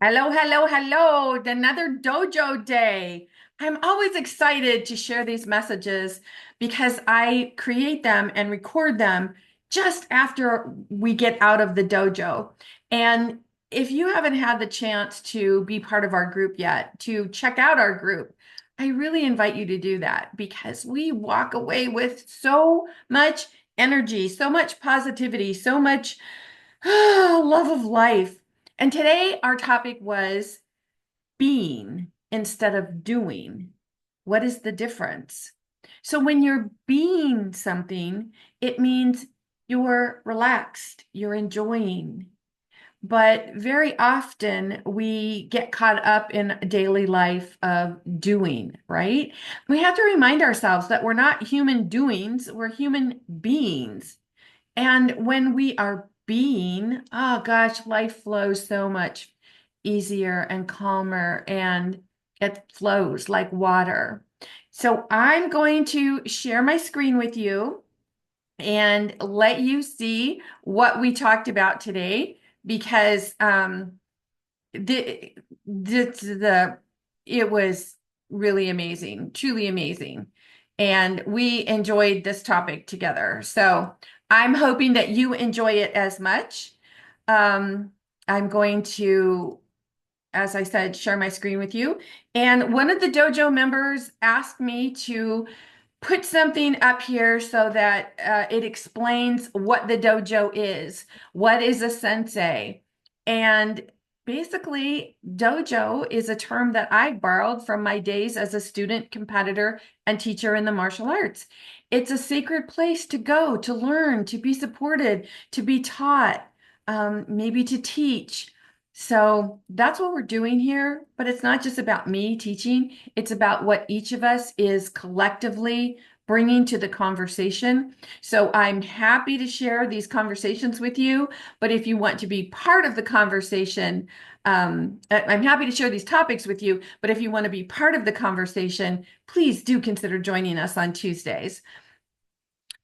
Hello, hello, hello. Another dojo day. I'm always excited to share these messages because I create them and record them just after we get out of the dojo. And if you haven't had the chance to be part of our group yet, to check out our group, I really invite you to do that because we walk away with so much energy, so much positivity, so much love of life. And today our topic was being instead of doing. What is the difference? So when you're being something, it means you're relaxed, you're enjoying. But very often we get caught up in daily life of doing, right? We have to remind ourselves that we're not human doings, we're human beings. And when we are being, oh gosh, life flows so much easier and calmer and it flows like water. So I'm going to share my screen with you and let you see what we talked about today because the, the it was really amazing, truly amazing. And we enjoyed this topic together. So I'm hoping that you enjoy it as much. I'm going to, as I said, share my screen with you. And one of the dojo members asked me to put something up here so that it explains what the dojo is. What is a sensei? And basically, dojo is a term that I borrowed from my days as a student, competitor, and teacher in the martial arts. It's a sacred place to go, to learn, to be supported, to be taught, maybe to teach. So that's what we're doing here, but it's not just about me teaching. It's about what each of us is collectively bringing to the conversation. So I'm happy to share these conversations with you, but if you want to be part of the conversation, I'm happy to share these topics with you, but if you want to be part of the conversation, please do consider joining us on Tuesdays.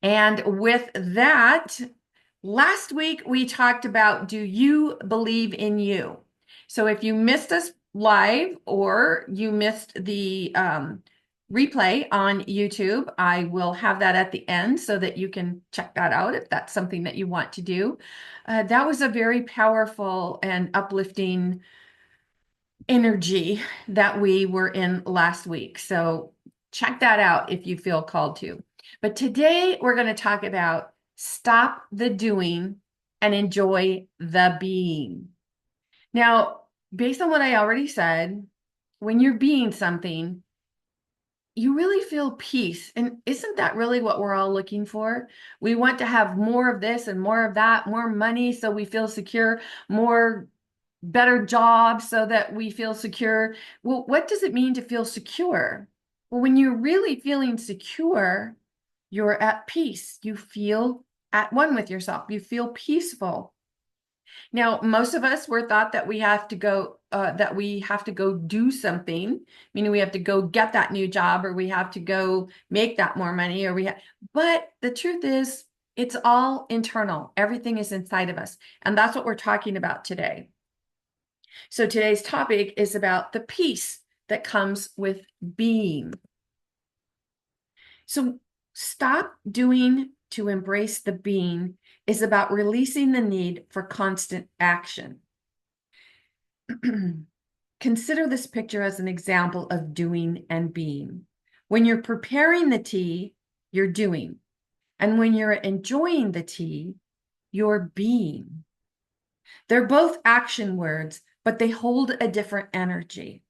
And with that, last week we talked about, do you believe in you? So if you missed us live or you missed the replay on YouTube, I will have that at the end so that you can check that out if that's something that you want to do. That was a very powerful and uplifting energy that we were in last week. So check that out if you feel called to. But today we're going to talk about stop the doing and enjoy the being. Now, based on what I already said, when you're being something, you really feel peace. And isn't that really what we're all looking for? We want to have more of this and more of that, more money so we feel secure, more better jobs so that we feel secure. Well, what does it mean to feel secure? Well, when you're really feeling secure, you're at peace. You feel at one with yourself. You feel peaceful. Now, most of us were thought that we have to go do something, meaning we have to go get that new job or we have to go make that more money but the truth is it's all internal. Everything is inside of us. And that's what we're talking about today. So today's topic is about the peace that comes with being. So stop doing to embrace the being is about releasing the need for constant action. Consider this picture as an example of doing and being. When you're preparing the tea, you're doing. And when you're enjoying the tea, you're being. They're both action words, but they hold a different energy.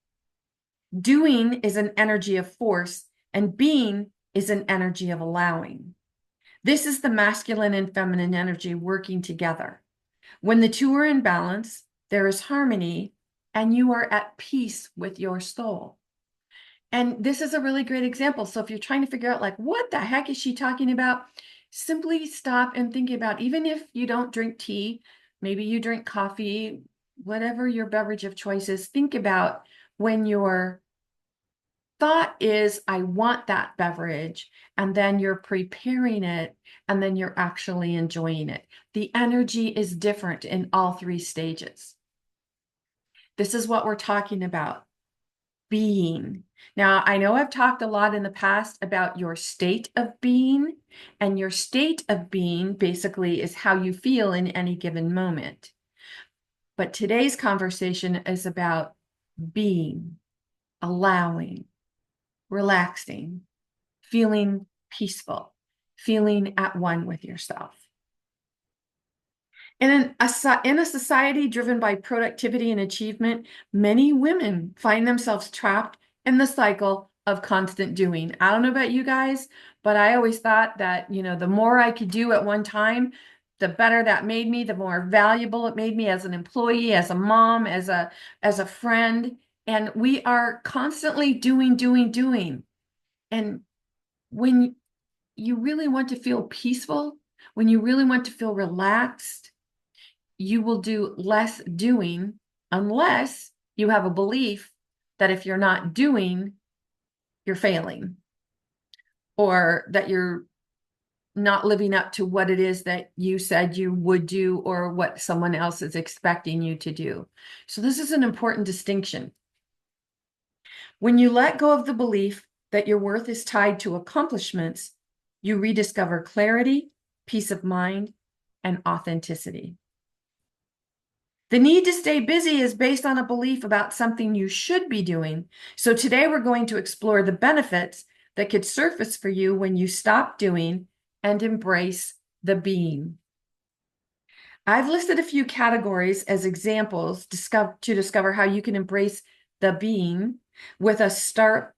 Doing is an energy of force, and being is an energy of allowing. This is the masculine and feminine energy working together. When the two are in balance, there is harmony, and you are at peace with your soul. And this is a really great example. So if you're trying to figure out, like, what the heck is she talking about? Simply stop and think about, even if you don't drink tea, maybe you drink coffee, whatever your beverage of choice is, think about when your thought is, I want that beverage, and then you're preparing it, and then you're actually enjoying it. The energy is different in all three stages. This is what we're talking about, being. Now, I know I've talked a lot in the past about your state of being, and your state of being basically is how you feel in any given moment. But today's conversation is about being, allowing, relaxing, feeling peaceful, feeling at one with yourself. And in a society driven by productivity and achievement, many women find themselves trapped in the cycle of constant doing. I don't know about you guys, but I always thought that, the more I could do at one time, the better that made me, the more valuable it made me as an employee, as a mom, as a friend. And we are constantly doing, doing, doing. And when you really want to feel peaceful, when you really want to feel relaxed, you will do less doing unless you have a belief that if you're not doing, you're failing, or that you're not living up to what it is that you said you would do or what someone else is expecting you to do. So this is an important distinction. When you let go of the belief that your worth is tied to accomplishments, you rediscover clarity, peace of mind, and authenticity. The need to stay busy is based on a belief about something you should be doing. So today we're going to explore the benefits that could surface for you when you stop doing and embrace the being. I've listed a few categories as examples to discover how you can embrace the being with a start,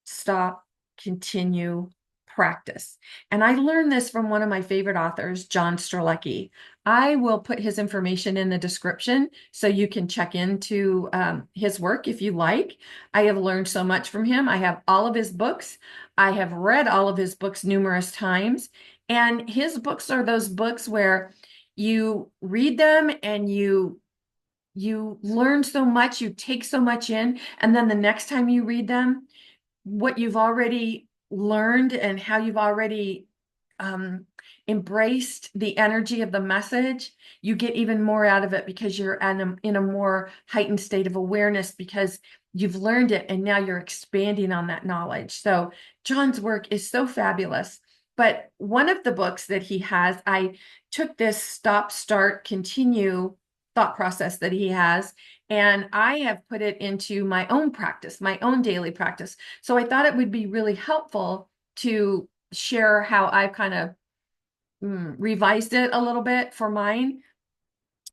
stop, continue practice. And I learned this from one of my favorite authors, John Strzelecki. I will put his information in the description so you can check into his work if you like. I have learned so much from him. I have all of his books. I have read all of his books numerous times. And his books are those books where you read them and you learn so much, you take so much in, and then the next time you read them, what you've already learned and how you've already embraced the energy of the message, you get even more out of it because you're in a more heightened state of awareness because you've learned it and now you're expanding on that knowledge. So John's work is so fabulous. But one of the books that he has, I took this stop, start, continue thought process that he has, and I have put it into my own practice, my own daily practice. So I thought it would be really helpful to share how I've kind of revised it a little bit for mine.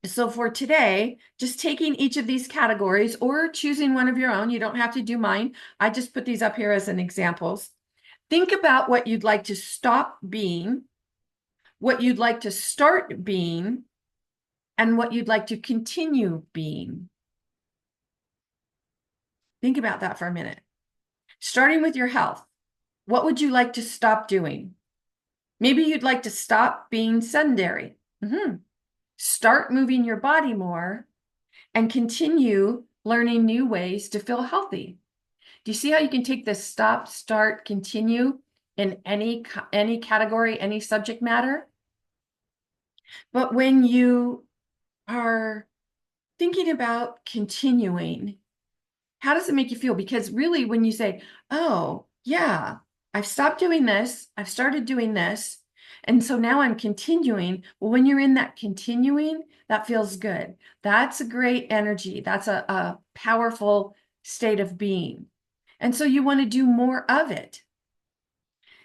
So for today, just taking each of these categories or choosing one of your own, you don't have to do mine. I just put these up here as an examples. Think about what you'd like to stop being, what you'd like to start being, and what you'd like to continue being. Think about that for a minute. Starting with your health, what would you like to stop doing? Maybe you'd like to stop being sedentary. Start moving your body more and continue learning new ways to feel healthy. Do you see how you can take this stop, start, continue in any category, any subject matter? But when you are thinking about continuing, how does it make you feel? Because really, when you say, oh, yeah, I've stopped doing this, I've started doing this, and so now I'm continuing. Well, when you're in that continuing, that feels good. That's a great energy. That's a powerful state of being. And so you want to do more of it.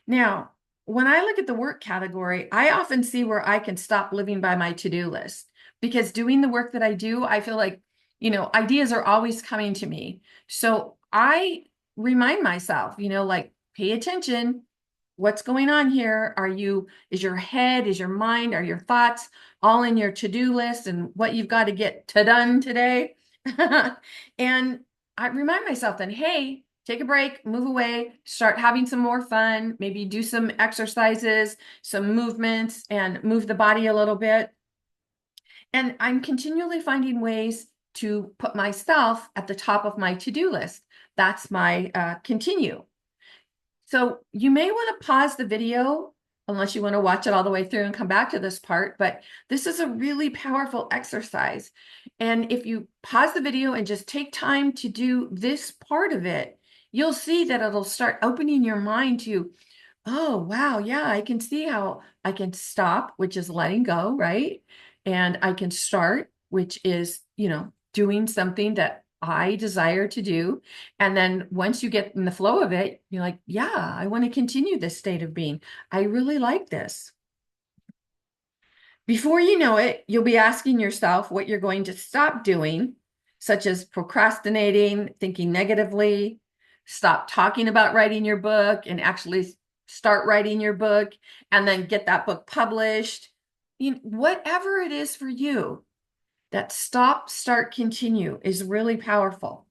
Now, when I look at the work category, I often see where I can stop living by my to-do list because doing the work that I do, I feel like, ideas are always coming to me. So I remind myself, like, pay attention. What's going on here? Is your head, is your mind, are your thoughts all in your to-do list and what you've got to get done today? And I remind myself then, hey, take a break, move away, start having some more fun, maybe do some exercises, some movements, and move the body a little bit. And I'm continually finding ways to put myself at the top of my to-do list. That's my continue. So you may want to pause the video unless you want to watch it all the way through and come back to this part. But this is a really powerful exercise. And if you pause the video and just take time to do this part of it, you'll see that it'll start opening your mind to, oh, wow, yeah, I can see how I can stop, which is letting go, right? And I can start, which is, doing something that I desire to do. And then once you get in the flow of it, you're like, yeah, I want to continue this state of being. I really like this. Before you know it, you'll be asking yourself what you're going to stop doing, such as procrastinating, thinking negatively, stop talking about writing your book and actually start writing your book and then get that book published. Whatever it is for you, that stop, start, continue is really powerful.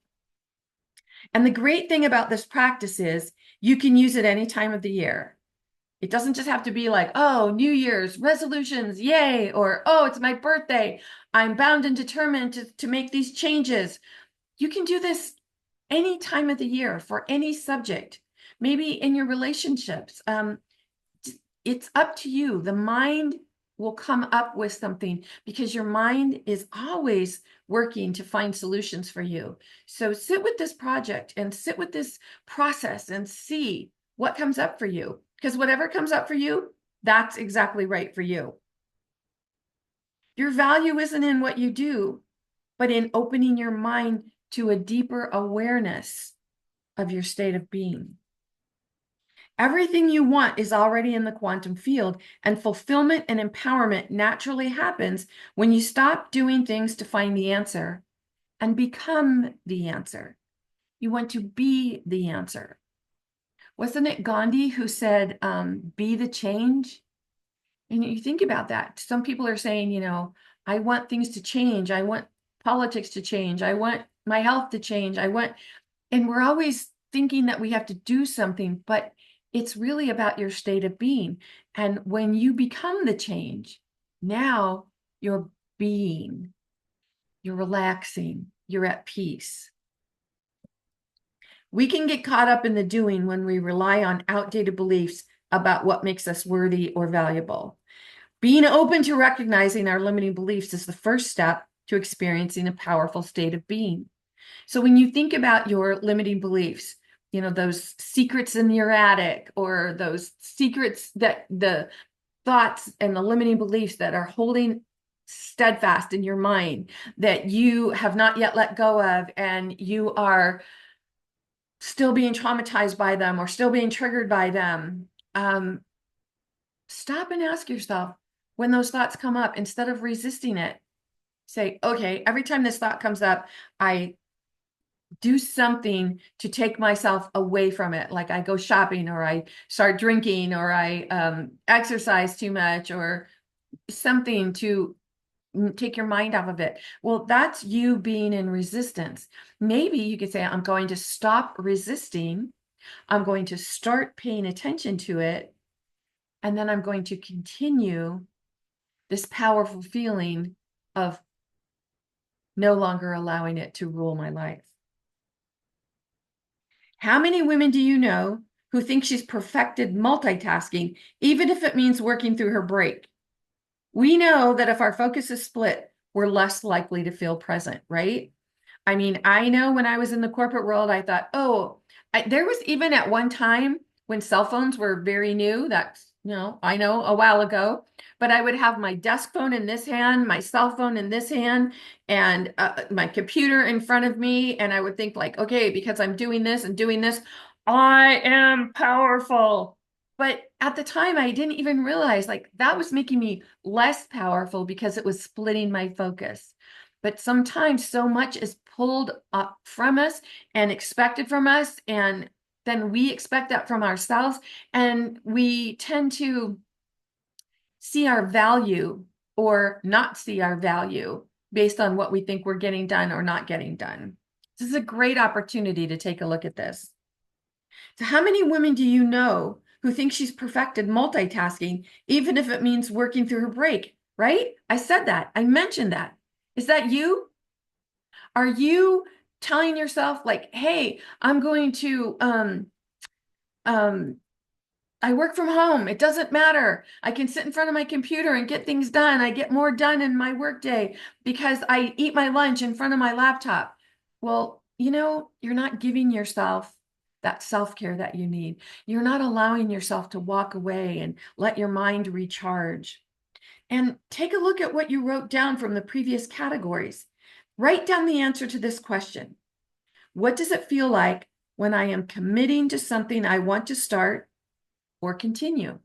And the great thing about this practice is you can use it any time of the year. It doesn't just have to be like, oh, New Year's resolutions, yay, or oh, it's my birthday. I'm bound and determined to make these changes. You can do this any time of the year for any subject, maybe in your relationships. It's up to you. The mind will come up with something because your mind is always working to find solutions for you. So sit with this project and sit with this process and see what comes up for you. Because whatever comes up for you, that's exactly right for you. Your value isn't in what you do, but in opening your mind to a deeper awareness of your state of being. Everything you want is already in the quantum field, and fulfillment and empowerment naturally happens when you stop doing things to find the answer and become the answer. You want to be the answer. Wasn't it Gandhi who said, be the change? And you think about that. Some people are saying, I want things to change. I want politics to change. I want my health to change. And we're always thinking that we have to do something, but it's really about your state of being. And when you become the change, now you're being, you're relaxing, you're at peace. We can get caught up in the doing when we rely on outdated beliefs about what makes us worthy or valuable. Being open to recognizing our limiting beliefs is the first step to experiencing a powerful state of being. So when you think about your limiting beliefs, those secrets in your attic or those secrets that the thoughts and the limiting beliefs that are holding steadfast in your mind that you have not yet let go of, and you are still being traumatized by them or still being triggered by them, stop and ask yourself when those thoughts come up, instead of resisting it, say, okay, every time this thought comes up, I do something to take myself away from it. Like I go shopping, or I start drinking, or I exercise too much, or something to take your mind off of it. Well, that's you being in resistance. Maybe you could say, I'm going to stop resisting. I'm going to start paying attention to it. And then I'm going to continue this powerful feeling of no longer allowing it to rule my life. How many women do you know who think she's perfected multitasking, even if it means working through her break? We know that if our focus is split, we're less likely to feel present, right? I mean, I know when I was in the corporate world, I thought, there was even at one time when cell phones were very new. That's, I know a while ago, but I would have my desk phone in this hand, my cell phone in this hand, and my computer in front of me. And I would think like, okay, because I'm doing this and doing this, I am powerful. But at the time, I didn't even realize like that was making me less powerful because it was splitting my focus. But sometimes so much is pulled up from us and expected from us, and then we expect that from ourselves, and we tend to see our value or not see our value based on what we think we're getting done or not getting done. This is a great opportunity to take a look at this. So how many women do you know who think she's perfected multitasking, even if it means working through her break, right? I said that. I mentioned that. Is that you? Are you telling yourself like, hey, I'm going to um I work from home. It doesn't matter. I can sit in front of my computer and get things done. I get more done in my workday because I eat my lunch in front of my laptop. Well, you're not giving yourself that self-care that you need. You're not allowing yourself to walk away and let your mind recharge. And take a look at what you wrote down from the previous categories. Write down the answer to this question. What does it feel like when I am committing to something I want to start or continue?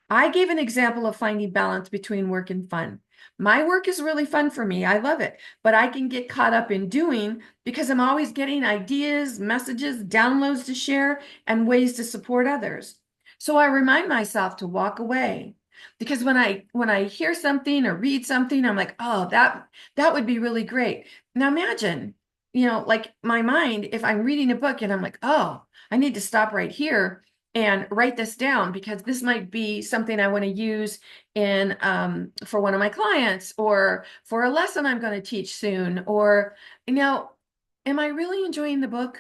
I gave an example of finding balance between work and fun. My work is really fun for me. I love it, but I can get caught up in doing because I'm always getting ideas, messages, downloads to share, and ways to support others. So I remind myself to walk away because when I hear something or read something, I'm like, oh, that would be really great. Now imagine, like my mind, if I'm reading a book and I'm like, oh, I need to stop right here and write this down because this might be something I want to use in for one of my clients or for a lesson I'm going to teach soon. Or, am I really enjoying the book?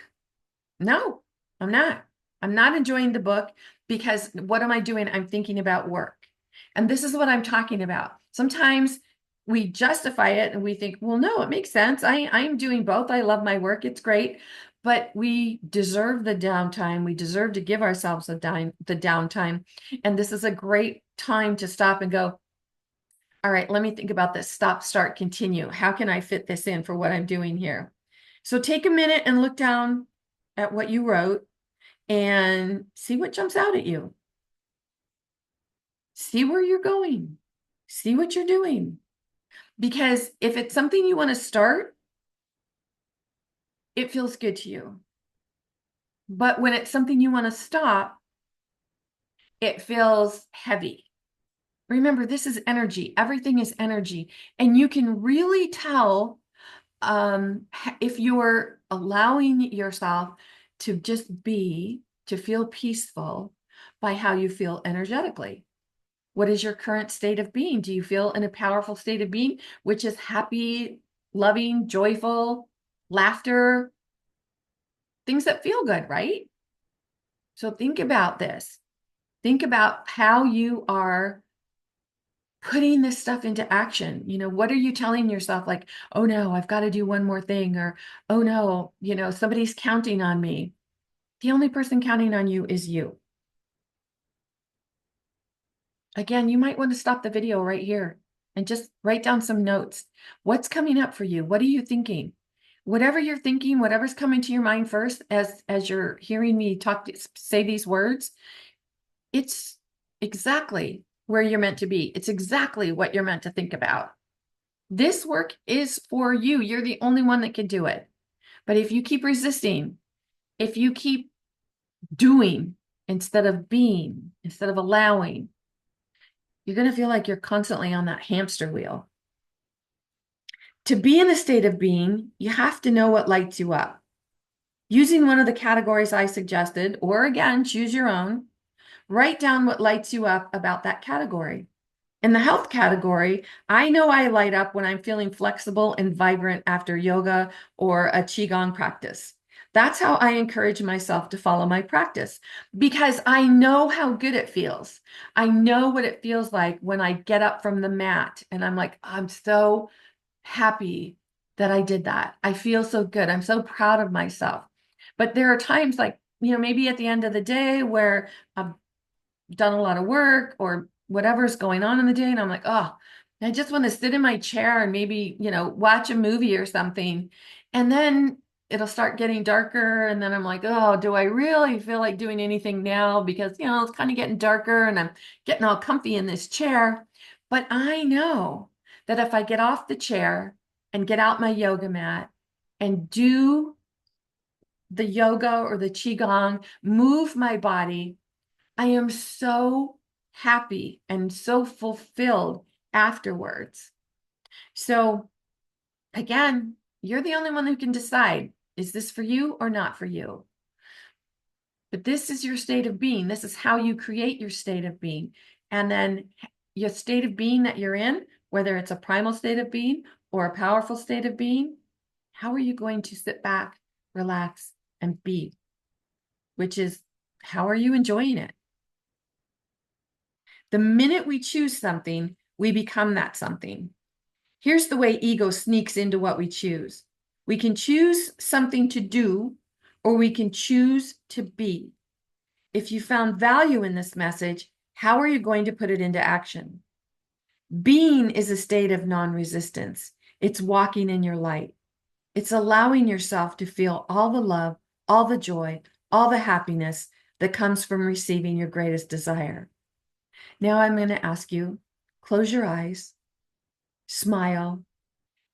No, I'm not. I'm not enjoying the book because what am I doing? I'm thinking about work. And this is what I'm talking about. Sometimes we justify it and we think, well, no, it makes sense. I'm doing both. I love my work. It's great. But we deserve the downtime. We deserve to give ourselves the downtime. And this is a great time to stop and go, all right, let me think about this. Stop, start, continue. How can I fit this in for what I'm doing here? So take a minute and look down at what you wrote and see what jumps out at you. See where you're going. See what you're doing. Because if it's something you want to start, it feels good to you. But when it's something you want to stop, it feels heavy. Remember, this is energy. Everything is energy. And you can really tell if you're allowing yourself to just be, to feel peaceful by how you feel energetically. What is your current state of being? Do you feel in a powerful state of being, which is happy, loving, joyful, laughter, things that feel good, right? So think about this. Think about how you are putting this stuff into action. What are you telling yourself? Like, oh no, I've got to do one more thing, or oh no, somebody's counting on me. The only person counting on you is you. Again, you might want to stop the video right here and just write down some notes. What's coming up for you? What are you thinking? Whatever you're thinking, whatever's coming to your mind first as you're hearing me say these words, it's exactly where you're meant to be. It's exactly what you're meant to think about. This work is for you. You're the only one that can do it. But if you keep resisting, if you keep doing instead of being, instead of allowing, you're going to feel like you're constantly on that hamster wheel. To be in a state of being, you have to know what lights you up. Using one of the categories I suggested, or again, choose your own, write down what lights you up about that category. In the health category, I know I light up when I'm feeling flexible and vibrant after yoga or a Qigong practice. That's how I encourage myself to follow my practice because I know how good it feels. I know what it feels like when I get up from the mat and I'm like, I'm so happy that I did that. I feel so good. I'm so proud of myself. But there are times like, maybe at the end of the day where I've done a lot of work or whatever's going on in the day. And I'm like, oh, I just want to sit in my chair and maybe, watch a movie or something. And then it'll start getting darker. And then I'm like, oh, do I really feel like doing anything now? Because, it's kind of getting darker and I'm getting all comfy in this chair. But I know that if I get off the chair and get out my yoga mat and do the yoga or the qigong, move my body, I am so happy and so fulfilled afterwards. So again, you're the only one who can decide, is this for you or not for you? But this is your state of being. This is how you create your state of being. And then your state of being that you're in, whether it's a primal state of being or a powerful state of being, how are you going to sit back, relax, and be? Which is How are you enjoying it? The minute we choose something, we become that something. Here's the way ego sneaks into what we choose. We can choose something to do, or we can choose to be. If you found value in this message, how are you going to put it into action? Being is a state of non-resistance. It's walking in your light. It's allowing yourself to feel all the love, all the joy, all the happiness that comes from receiving your greatest desire. Now I'm going to ask you, close your eyes, smile,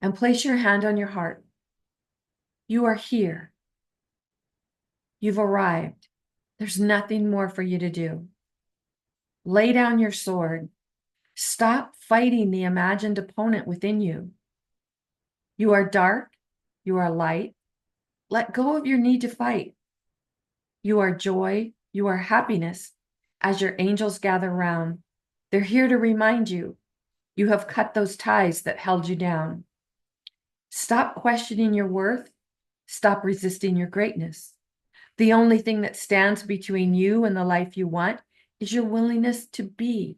and place your hand on your heart. You are here. You've arrived. There's nothing more for you to do. Lay down your sword. Stop fighting the imagined opponent within you. You are dark. You are light. Let go of your need to fight. You are joy. You are happiness. As your angels gather round, they're here to remind you you have cut those ties that held you down. Stop questioning your worth. Stop resisting your greatness. The only thing that stands between you and the life you want is your willingness to be.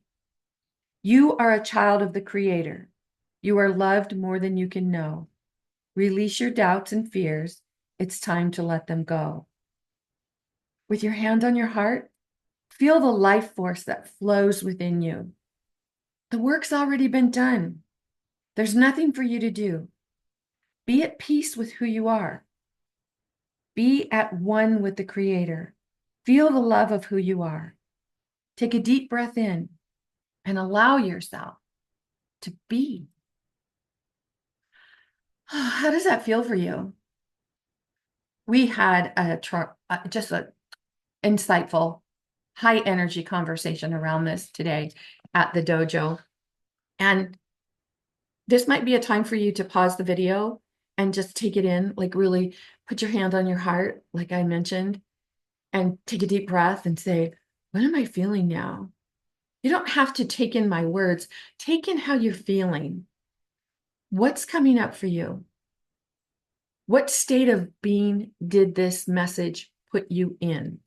You are a child of the Creator. You are loved more than you can know. Release your doubts and fears. It's time to let them go. With your hand on your heart, feel the life force that flows within you. The work's already been done. There's nothing for you to do. Be at peace with who you are. Be at one with the Creator. Feel the love of who you are. Take a deep breath in and allow yourself to be. How does that feel for you? We had just an insightful, high energy conversation around this today at the dojo. And this might be a time for you to pause the video and just take it in, like really put your hand on your heart, like I mentioned, and take a deep breath and say, what am I feeling now? You don't have to take in my words. Take in how you're feeling. What's coming up for you? What state of being did this message put you in?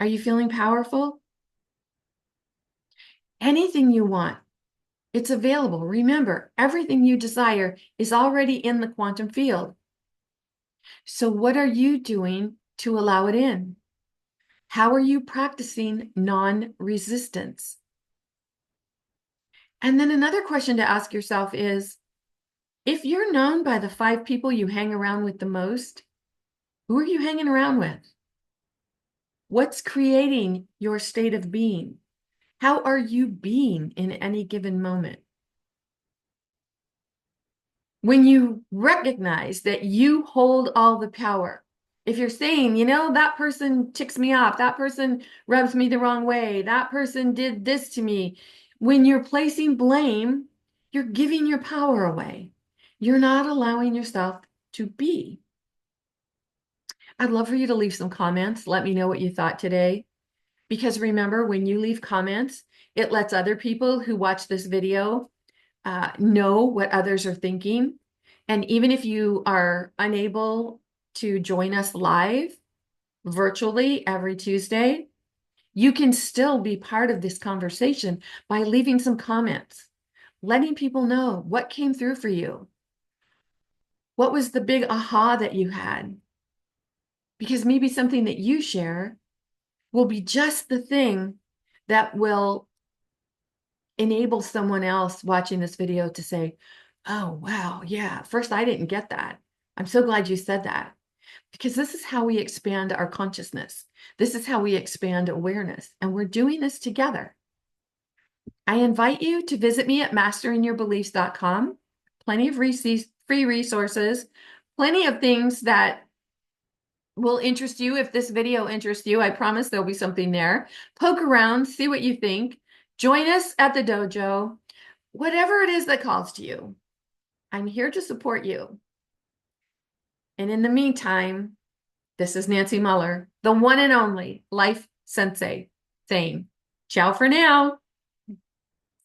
Are you feeling powerful? Anything you want, it's available. Remember, everything you desire is already in the quantum field. So what are you doing to allow it in? How are you practicing non-resistance? And then another question to ask yourself is, if you're known by the 5 people you hang around with the most, who are you hanging around with? What's creating your state of being? How are you being in any given moment? When you recognize that you hold all the power, if you're saying, that person ticks me off, that person rubs me the wrong way, that person did this to me, when you're placing blame, you're giving your power away. You're not allowing yourself to be. I'd love for you to leave some comments. Let me know what you thought today. Because remember, when you leave comments, it lets other people who watch this video know what others are thinking. And even if you are unable to join us live virtually every Tuesday, you can still be part of this conversation by leaving some comments, letting people know what came through for you. What was the big aha that you had? Because maybe something that you share will be just the thing that will enable someone else watching this video to say, oh, wow, yeah, at first I didn't get that. I'm so glad you said that. Because this is how we expand our consciousness. This is how we expand awareness. And we're doing this together. I invite you to visit me at masteringyourbeliefs.com. Plenty of free resources, plenty of things that will interest you. If this video interests you, I promise there'll be something there. Poke around, see what you think. Join us at the dojo. Whatever it is that calls to you, I'm here to support you. And in the meantime, this is Nancy Muller, the one and only Life Sensei, saying, ciao for now.